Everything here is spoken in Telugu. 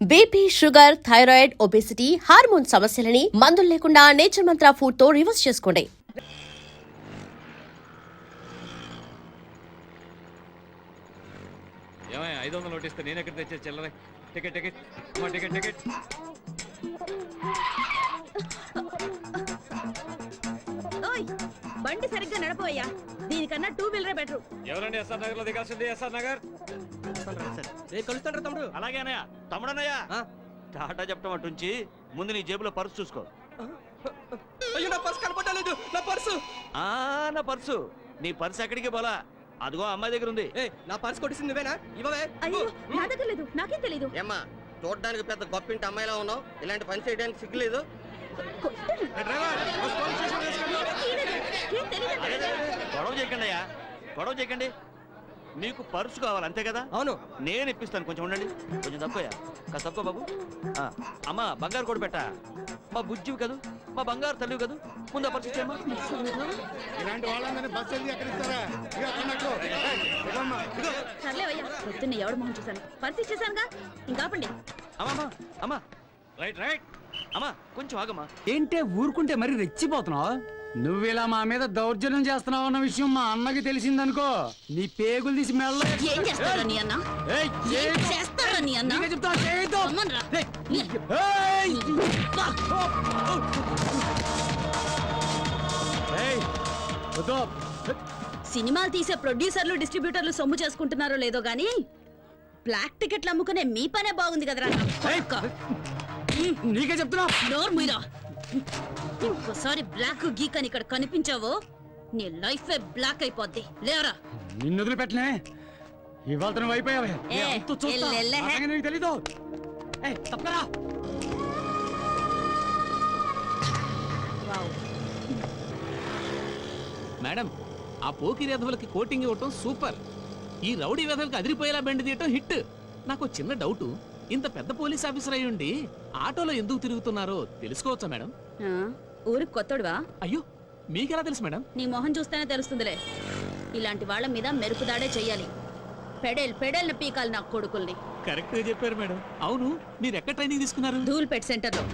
BP, sugar, thyroid, obesity, hormone సమస్యలని మందులు లేకుండా నేచర్ మంత్ర ఫుడ్ తో రివర్స్ చేసుకోండి. ఏమయ్య 500 నోటిస్తే నేను ఎక్కడ తెచ్చే చిల్లర టికెట్ టికెట్ అమ్మా టికెట్ టికెట్ ఓయ్ బండి సరిగ్గా నడపోయ్యా. దీనికన్నా 2 వీలరే బెటర్. ఎవరండి ఎస్ఆర్ నగర్ లో దిగాల్సింది? ఎస్ఆర్ నగర్ కలుస్తాడు తమ్ముడు. అలాగే అన్నయ్య. తమ్ముడన్నయ్య టాటా చెప్పడం అటుంచి ముందు నీ జేబులో పర్సు చూసుకో. అయ్యో నా పర్సు కనపడలేదు. నా పర్సు నా పర్సు నీ పర్సు ఎక్కడికి పోలా, అదిగో అమ్మాయి దగ్గర ఉంది. నా పర్సు కొట్టింది నువ్వేనా? ఇవ్వవే. అయ్యో నా దగ్గర లేదు, నాకేం తెలీదు. ఏమ్మా చూడడానికి పెద్ద గొప్పింటి అమ్మాయిలా ఉన్నావు, ఇలాంటి పని చేయడానికి సిగ్గులేదు? గొడవ చేయకండి అయ్యా, గొడవ చేయకండి. మీకు పర్సు కావాలి అంతే కదా? అవును. నేను ఇప్పిస్తాను, కొంచెం ఉండండి. కొంచెం తక్కువయ్యా, కాస్త తక్కువ బాబు. అమ్మా బంగారు కూడా పెట్టా, మా బుజ్జివి కదూ, మా బంగారు తల్లివి కదూ, ముందు పర్సు ఇచ్చేయమ్మా. ఇలాంటి వాళ్ళందరినీ బస్సు వెళ్ళి ఎక్కడిస్తారా? సర్లే అయ్యా, పొద్దున్న ఎవడు మొహం చూశాను, పరిస్థితి ఇచ్చేసానుగా, ఇంకాపండి. అమ్మా అమ్మా రైట్ రైట్ అమ్మా కొంచెం ఆగమ్మా. ఏంటే ఊరుకుంటే మరి రెచ్చిపోతున్నావు? నువ్విలా మా మీద దౌర్జన్యం చేస్తున్నావు అన్న విషయం మా అన్నకి తెలిసిందనుకో, నీ పేగులు తీసి మెల్ల. ఏం చేస్తారా నీ అన్న? ఏం చేస్తారా నీ అన్న? రమ్మన్రా. సినిమాలు తీసే ప్రొడ్యూసర్లు, డిస్ట్రిబ్యూటర్లు సొమ్ము చేసుకుంటున్నారో లేదో గానీ బ్లాక్ టికెట్లు అమ్ముకునే మీ పనే బాగుంది కదరా. నీకే చెప్తున్నా. నోరు మీరా, ఇంకోసారి బ్లాక్ గీక్ అని ఇక్కడ కనిపించావో నీ లైఫ్ బ్లాక్ అయిపోద్ది. లేవరా. నిన్ను వదిలిపెట్టనే, ఇవాళ నువ్వు అయిపోయావే. నీకు తెలీదు. తప్పరా. మేడం, ఆ పోకిరి వెధవులకి కోటింగ్ ఇవ్వటం సూపర్. ఈ రౌడీ వెధవులకి అదిరిపోయేలా బెండ్ తీయటం హిట్. నాకు చిన్న డౌట్, ఇంత పెద్ద పోలీస్ ఆఫీసర్ అయి ఉండి ఆటోలో ఎందుకు తిరుగుతున్నారో తెలుసుకోవచ్చా మేడం? ఊరికి కొత్తడువా? అయ్యో, మీకెలా తెలుసు మేడం? నీ మొహం చూస్తేనే తెలుస్తుందిలే. ఇలాంటి వాళ్ళ మీద మెరుపుదాడే చెయ్యాలి. పెడేళ్ళ పీకాలి నా కొడుకుల్ని. కరెక్ట్ గా చెప్పారు మేడం. అవును, మీరు ఎక్కడ ట్రైనింగ్ తీసుకున్నారు? ధూల్పేట్ సెంటర్ లో.